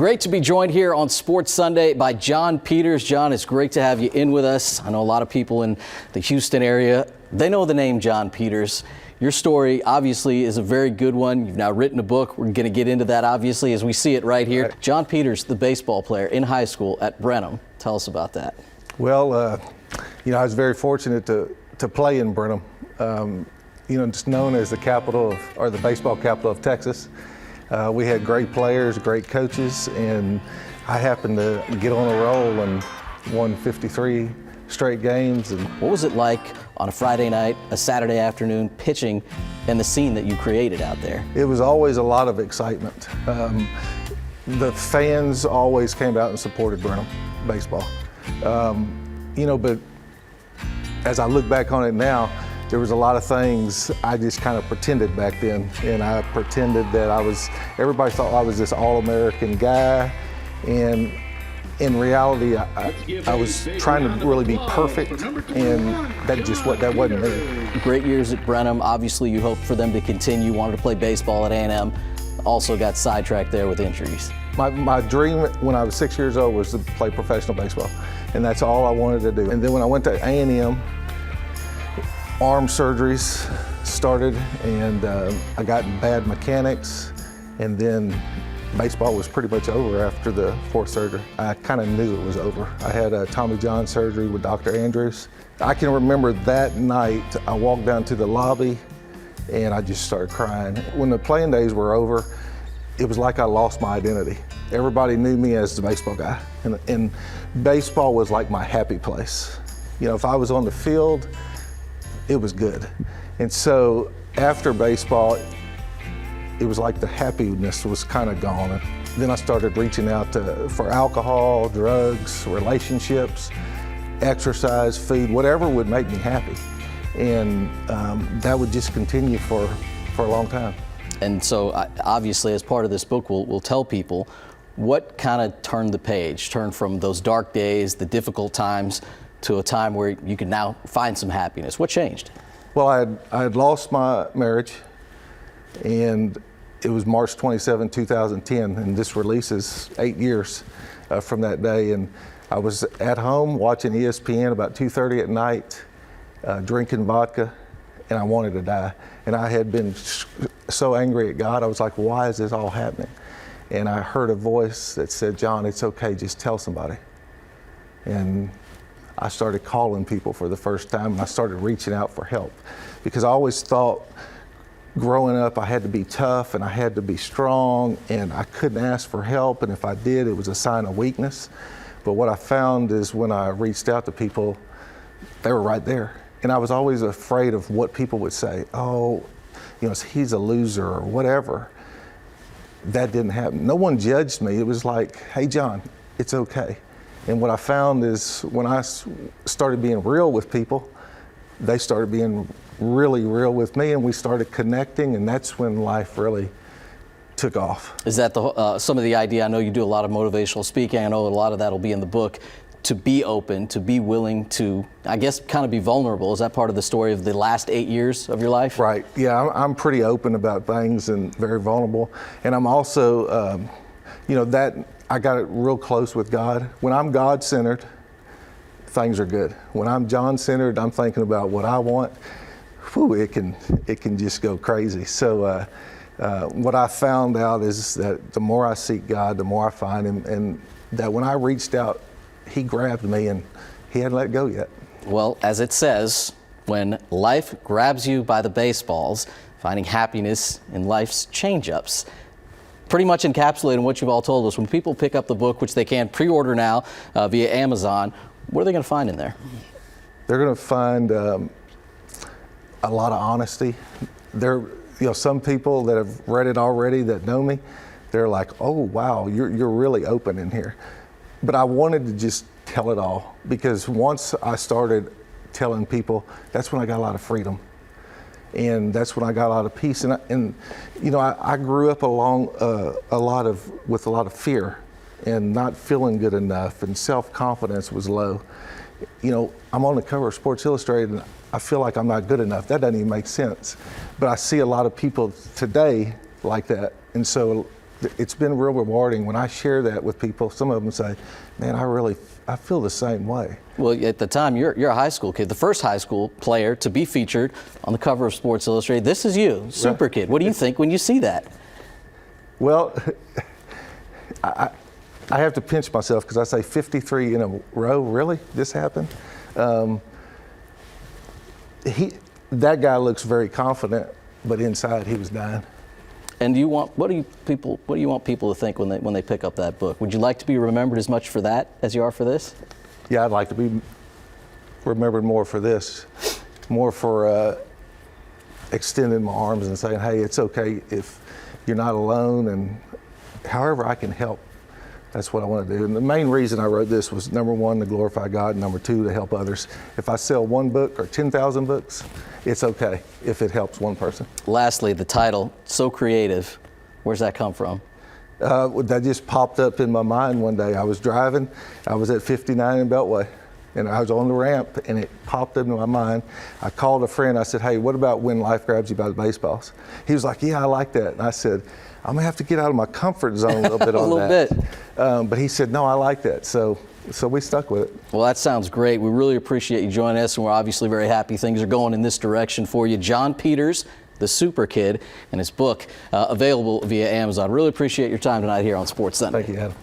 Great to be joined here on Sports Sunday by Jon Peters. Jon, it's great to have you in with us. I know a lot of people in the Houston area, they know the name Jon Peters. Your story obviously is a very good one. You've now written a book. We're going to get into that obviously as we see it right here. Right. Jon Peters, the baseball player in high school at Brenham. Tell us about that. Well, I was very fortunate to play in Brenham. It's known as the capital of, or the baseball capital of Texas. We had great players, great coaches, and I happened to get on a roll and won 53 straight games. And what was it like on a Friday night, a Saturday afternoon, pitching and the scene that you created out there? It was always a lot of excitement. The fans always came out and supported Brenham baseball. But as I look back on it now, there was a lot of things I just kind of pretended back then, and I pretended that everybody thought I was this all-American guy, and in reality, I was trying to really be perfect, and that wasn't me. Great years at Brenham. Obviously, you hoped for them to continue, wanted to play baseball at A&M, also got sidetracked there with injuries. My dream when I was 6 years old was to play professional baseball, and that's all I wanted to do. And then when I went to A&M, arm surgeries started, and I got bad mechanics, and then baseball was pretty much over after the fourth surgery. I kind of knew it was over. I had a Tommy John surgery with Dr. Andrews. I can remember that night I walked down to the lobby and I just started crying. When the playing days were over, it was like I lost my identity. Everybody knew me as the baseball guy, and baseball was like my happy place. If I was on the field, it was good. And so after baseball, it was like the happiness was kind of gone. And then I started reaching out for alcohol, drugs, relationships, exercise, food, whatever would make me happy. And that would just continue for a long time. And so obviously as part of this book, we'll tell people what kind of turned the page, turned from those dark days, the difficult times, to a time where you can now find some happiness. What changed? Well, I had lost my marriage, and it was March 27, 2010, and this releases 8 years from that day. And I was at home watching ESPN about 2:30 at night, drinking vodka, and I wanted to die. And I had been so angry at God. I was like, why is this all happening? And I heard a voice that said, Jon, it's okay, just tell somebody. And I started calling people for the first time, and I started reaching out for help, because I always thought growing up I had to be tough and I had to be strong, and I couldn't ask for help, and if I did, it was a sign of weakness. But what I found is when I reached out to people, they were right there. And I was always afraid of what people would say. Oh, he's a loser or whatever. That didn't happen. No one judged me. It was like, hey, Jon, it's okay. And what I found is when I started being real with people, they started being really real with me, and we started connecting, and that's when life really took off. Is that some of the idea? I know you do a lot of motivational speaking. I know a lot of that will be in the book. To be open, to be willing to, I guess, kind of be vulnerable. Is that part of the story of the last 8 years of your life? Right. Yeah, I'm pretty open about things and very vulnerable. And I'm also, I got it real close with God. When I'm God-centered, things are good. When I'm Jon-centered, I'm thinking about what I want. It can just go crazy. So what I found out is that the more I seek God, the more I find Him, and that when I reached out, He grabbed me, and He hadn't let go yet. Well, as it says, when life grabs you by the baseballs, finding happiness in life's change-ups. Pretty much encapsulating what you've all told us. When people pick up the book, which they can pre-order now via Amazon, what are they going to find in there? They're going to find a lot of honesty. Some people that have read it already that know me, they're like, oh, wow, you're really open in here. But I wanted to just tell it all, because once I started telling people, that's when I got a lot of freedom. And that's when I got a lot of peace. And I grew up with a lot of fear and not feeling good enough, and self-confidence was low. I'm on the cover of Sports Illustrated, and I feel like I'm not good enough. That doesn't even make sense. But I see a lot of people today like that. And so it's been real rewarding when I share that with people. Some of them say, man, I feel the same way. Well, at the time, you're a high school kid, the first high school player to be featured on the cover of Sports Illustrated. This is you, Super Kid. What do you think when you see that? Well, I have to pinch myself because I say 53 in a row. Really? This happened? That guy looks very confident, but inside he was dying. And what do you want people to think when they pick up that book? Would you like to be remembered as much for that as you are for this? Yeah, I'd like to be remembered more for this, more for extending my arms and saying, hey, it's okay if you're not alone, and however I can help. That's what I want to do. And the main reason I wrote this was, number one, to glorify God, and number two, to help others. If I sell one book or 10,000 books, it's okay if it helps one person. Lastly, the title, so creative. Where's that come from? That just popped up in my mind one day. I was driving, I was at 59 in Beltway, and I was on the ramp, and it popped into my mind. I called a friend, I said, hey, what about When Life Grabs You by the Baseballs? He was like, yeah, I like that. And I said, I'm gonna have to get out of my comfort zone a little bit on that. But he said, no, I like that. So we stuck with it. Well, that sounds great. We really appreciate you joining us, and we're obviously very happy things are going in this direction for you. Jon Peters, the Super Kid, and his book available via Amazon. Really appreciate your time tonight here on Sports Sunday. Thank you, Adam.